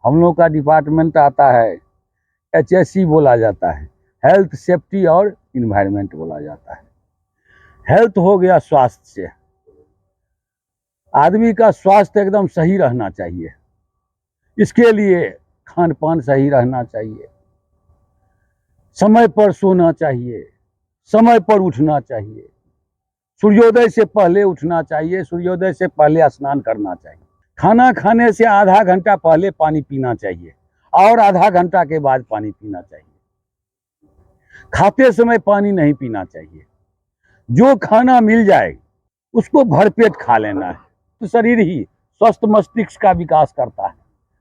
हम लोग का डिपार्टमेंट आता है, HSE बोला जाता है, हेल्थ सेफ्टी और इन्वायरमेंट बोला जाता है। हेल्थ हो गया स्वास्थ्य से, आदमी का स्वास्थ्य एकदम सही रहना चाहिए। इसके लिए खान पान सही रहना चाहिए, समय पर सोना चाहिए, समय पर उठना चाहिए, सूर्योदय से पहले उठना चाहिए, सूर्योदय से पहले स्नान करना चाहिए, खाना खाने से आधा घंटा पहले पानी पीना चाहिए और आधा घंटा के बाद पानी पीना चाहिए। खाते समय पानी नहीं पीना चाहिए। जो खाना मिल जाए उसको भरपेट खा लेना है, तो शरीर ही स्वस्थ मस्तिष्क का विकास करता है।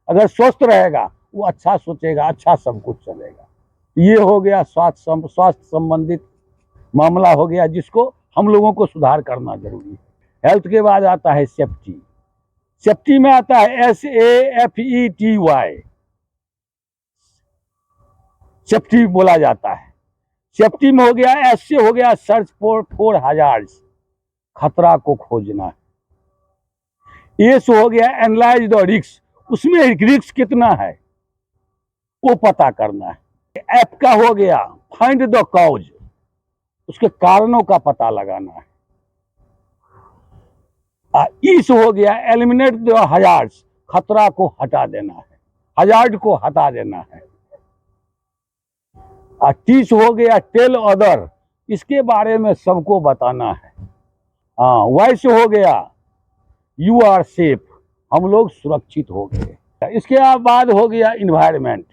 अगर स्वस्थ रहेगा वो अच्छा सोचेगा, अच्छा सब कुछ चलेगा। ये हो गया स्वास्थ्य संबंधित मामला हो गया, जिसको हम लोगों को सुधार करना जरूरी है। हेल्थ के बाद आता है सेफ्टी। सेफ्टी में आता है SAFETY, सेफ्टी बोला जाता है। सेफ्टी में हो गया, S से हो गया सर्च फॉर हैजार्ड्स, खतरा को खोजना। A से हो गया एनालाइज द रिस्क, उसमें रिस्क कितना है वो पता करना है। F का हो गया फाइंड द कॉज, उसके कारणों का पता लगाना है। E से हो गया एलिमिनेट द हैजार्ड्स, खतरा को हटा देना है, हैजार्ड को हटा देना है। T से हो गया टेल अदर, इसके बारे में सबको बताना है। Y से हो गया यू आर सेफ, हम लोग सुरक्षित हो गए। इसके बाद हो गया इन्वायरमेंट।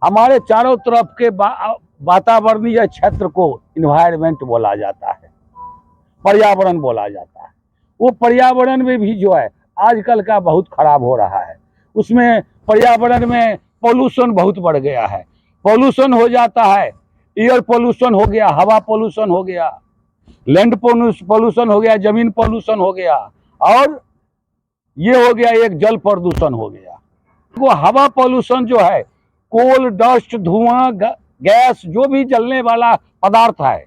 हमारे चारों तरफ के वातावरणीय क्षेत्र को इन्वायरमेंट बोला जाता है, पर्यावरण बोला जाता है। वो पर्यावरण में भी जो है आजकल का बहुत खराब हो रहा है। उसमें पर्यावरण में पोल्यूशन बहुत बढ़ गया है। पोल्यूशन हो जाता है, एयर पोल्यूशन हो गया, हवा पोल्यूशन हो गया, लैंड पोल्यूशन हो गया, जमीन पोल्यूशन हो गया, और ये हो गया एक जल प्रदूषण हो गया। वो हवा पोल्यूशन जो है, कोल डस्ट धुआं गैस जो भी जलने वाला पदार्थ है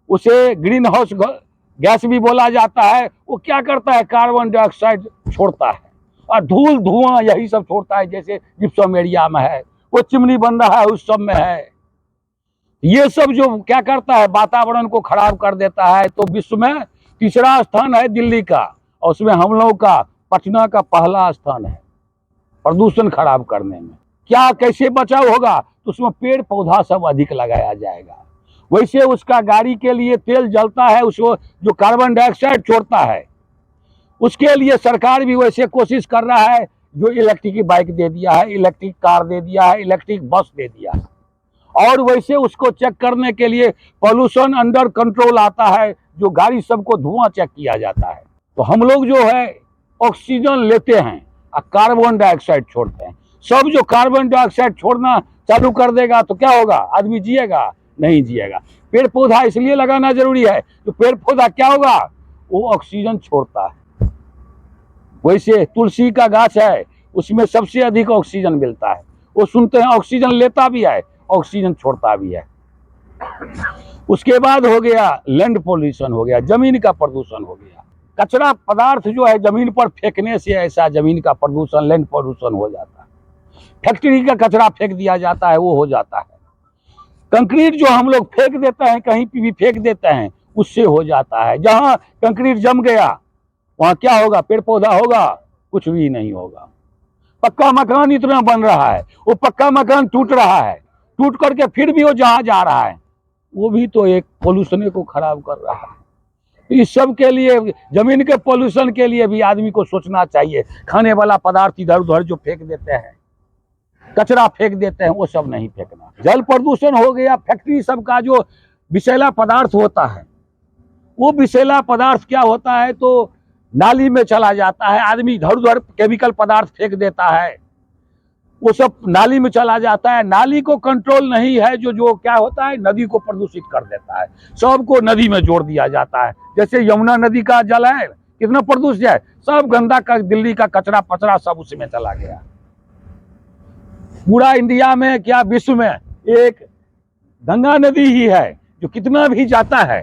उसे ग्रीन हाउस गैस भी बोला जाता है। वो क्या करता है, कार्बन डाइऑक्साइड छोड़ता है और धूल धुआं यही सब छोड़ता है। जैसे जिप्सम एरिया में है, वो चिमनी बन रहा है, उस सब में है। ये सब जो क्या करता है, वातावरण को खराब कर देता है। तो विश्व में तीसरा स्थान है दिल्ली का, और उसमें हम लोग का पटना का पहला स्थान है प्रदूषण खराब करने में। क्या कैसे बचाव होगा, तो उसमें पेड़ पौधा सब अधिक लगाया जाएगा। वैसे उसका गाड़ी के लिए तेल जलता है, उसको जो कार्बन डाइऑक्साइड छोड़ता है, उसके लिए सरकार भी वैसे कोशिश कर रहा है। जो इलेक्ट्रिक बाइक दे दिया है, इलेक्ट्रिक कार दे दिया है, इलेक्ट्रिक बस दे दिया है, और वैसे उसको चेक करने के लिए पॉल्यूशन अंडर कंट्रोल आता है, जो गाड़ी सबको धुआं चेक किया जाता है। तो हम लोग जो है ऑक्सीजन लेते हैं और कार्बन डाइऑक्साइड छोड़ते हैं। सब जो कार्बन डाइऑक्साइड छोड़ना चालू कर देगा तो क्या होगा, आदमी जिएगा? नहीं जिएगा। पेड़ पौधा इसलिए लगाना जरूरी है, तो पेड़ पौधा क्या होगा, वो ऑक्सीजन छोड़ता है। वैसे तुलसी का गाछ है, उसमें सबसे अधिक ऑक्सीजन मिलता है। वो सुनते हैं ऑक्सीजन लेता भी है, ऑक्सीजन छोड़ता भी है। उसके बाद हो गया लैंड पोल्यूशन हो गया, जमीन का प्रदूषण हो गया। कचरा पदार्थ जो है जमीन पर फेंकने से ऐसा जमीन का प्रदूषण, लैंड पोल्यूशन हो जाता है। फैक्ट्री का कचरा फेंक दिया जाता है, वो हो जाता है। कंक्रीट जो हम लोग फेंक देते हैं, कहीं भी फेंक देते हैं, उससे हो जाता है। जहां कंक्रीट जम गया वहां क्या होगा, पेड़ पौधा होगा? कुछ भी नहीं होगा। पक्का मकान इतना बन रहा है, वो पक्का मकान टूट रहा है, टूट करके फिर भी वो जहां जा रहा है, वो भी तो एक पोल्यूशन को खराब कर रहा है। इस सब के लिए, जमीन के पोल्यूशन के लिए भी आदमी को सोचना चाहिए। खाने वाला पदार्थ इधर उधर जो फेंक देते हैं, कचरा फेंक देते हैं, वो सब नहीं फेंकना। जल प्रदूषण हो गया, फैक्ट्री सब का जो विषैला पदार्थ होता है, वो विषैला पदार्थ क्या होता है, तो नाली में चला जाता है। आदमी इधर उधर केमिकल पदार्थ फेंक देता है, वो सब नाली में चला जाता है। नाली को कंट्रोल नहीं है, जो क्या होता है, नदी को प्रदूषित कर देता है। सबको नदी में जोड़ दिया जाता है। जैसे यमुना नदी का जल है, कितना प्रदूषित है, सब गंदा का दिल्ली का कचरा पचरा सब उसमें चला गया। पूरा इंडिया में क्या विश्व में एक गंगा नदी ही है जो कितना भी जाता है,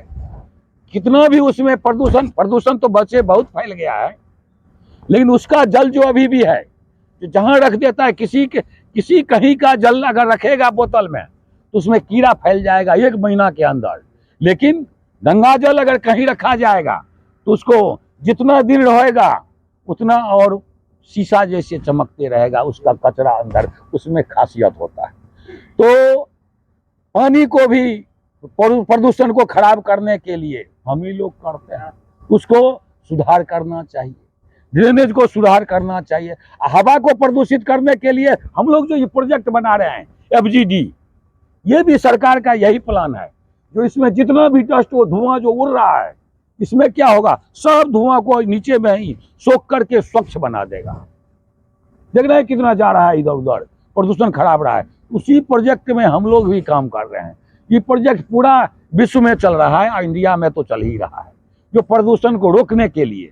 कितना भी उसमें प्रदूषण तो बचे बहुत फैल गया है, लेकिन उसका जल जो अभी भी है, जहां रख देता है, किसी कहीं का जल अगर रखेगा बोतल में तो उसमें कीड़ा फैल जाएगा 1 महीना के अंदर। लेकिन गंगा जल अगर कहीं रखा जाएगा तो उसको जितना दिन रहेगा उतना और शीशा जैसे चमकते रहेगा, उसका कचरा अंदर, उसमें खासियत होता है। तो पानी को भी प्रदूषण को खराब करने के लिए हम ही लोग करते हैं, उसको सुधार करना चाहिए, ड्रेनेज को सुधार करना चाहिए। हवा को प्रदूषित करने के लिए हम लोग जो ये प्रोजेक्ट बना रहे हैं FGD, ये भी सरकार का यही प्लान है। जो इसमें जितना भी डस्ट वो धुआं जो उड़ रहा है, इसमें क्या होगा, सब धुआं को नीचे में ही सोख करके स्वच्छ बना देगा। देख रहे हैं कितना जा रहा है इधर उधर, प्रदूषण खराब रहा है। उसी प्रोजेक्ट में हम लोग भी काम कर रहे हैं। ये प्रोजेक्ट पूरा विश्व में चल रहा है, इंडिया में तो चल ही रहा है, जो प्रदूषण को रोकने के लिए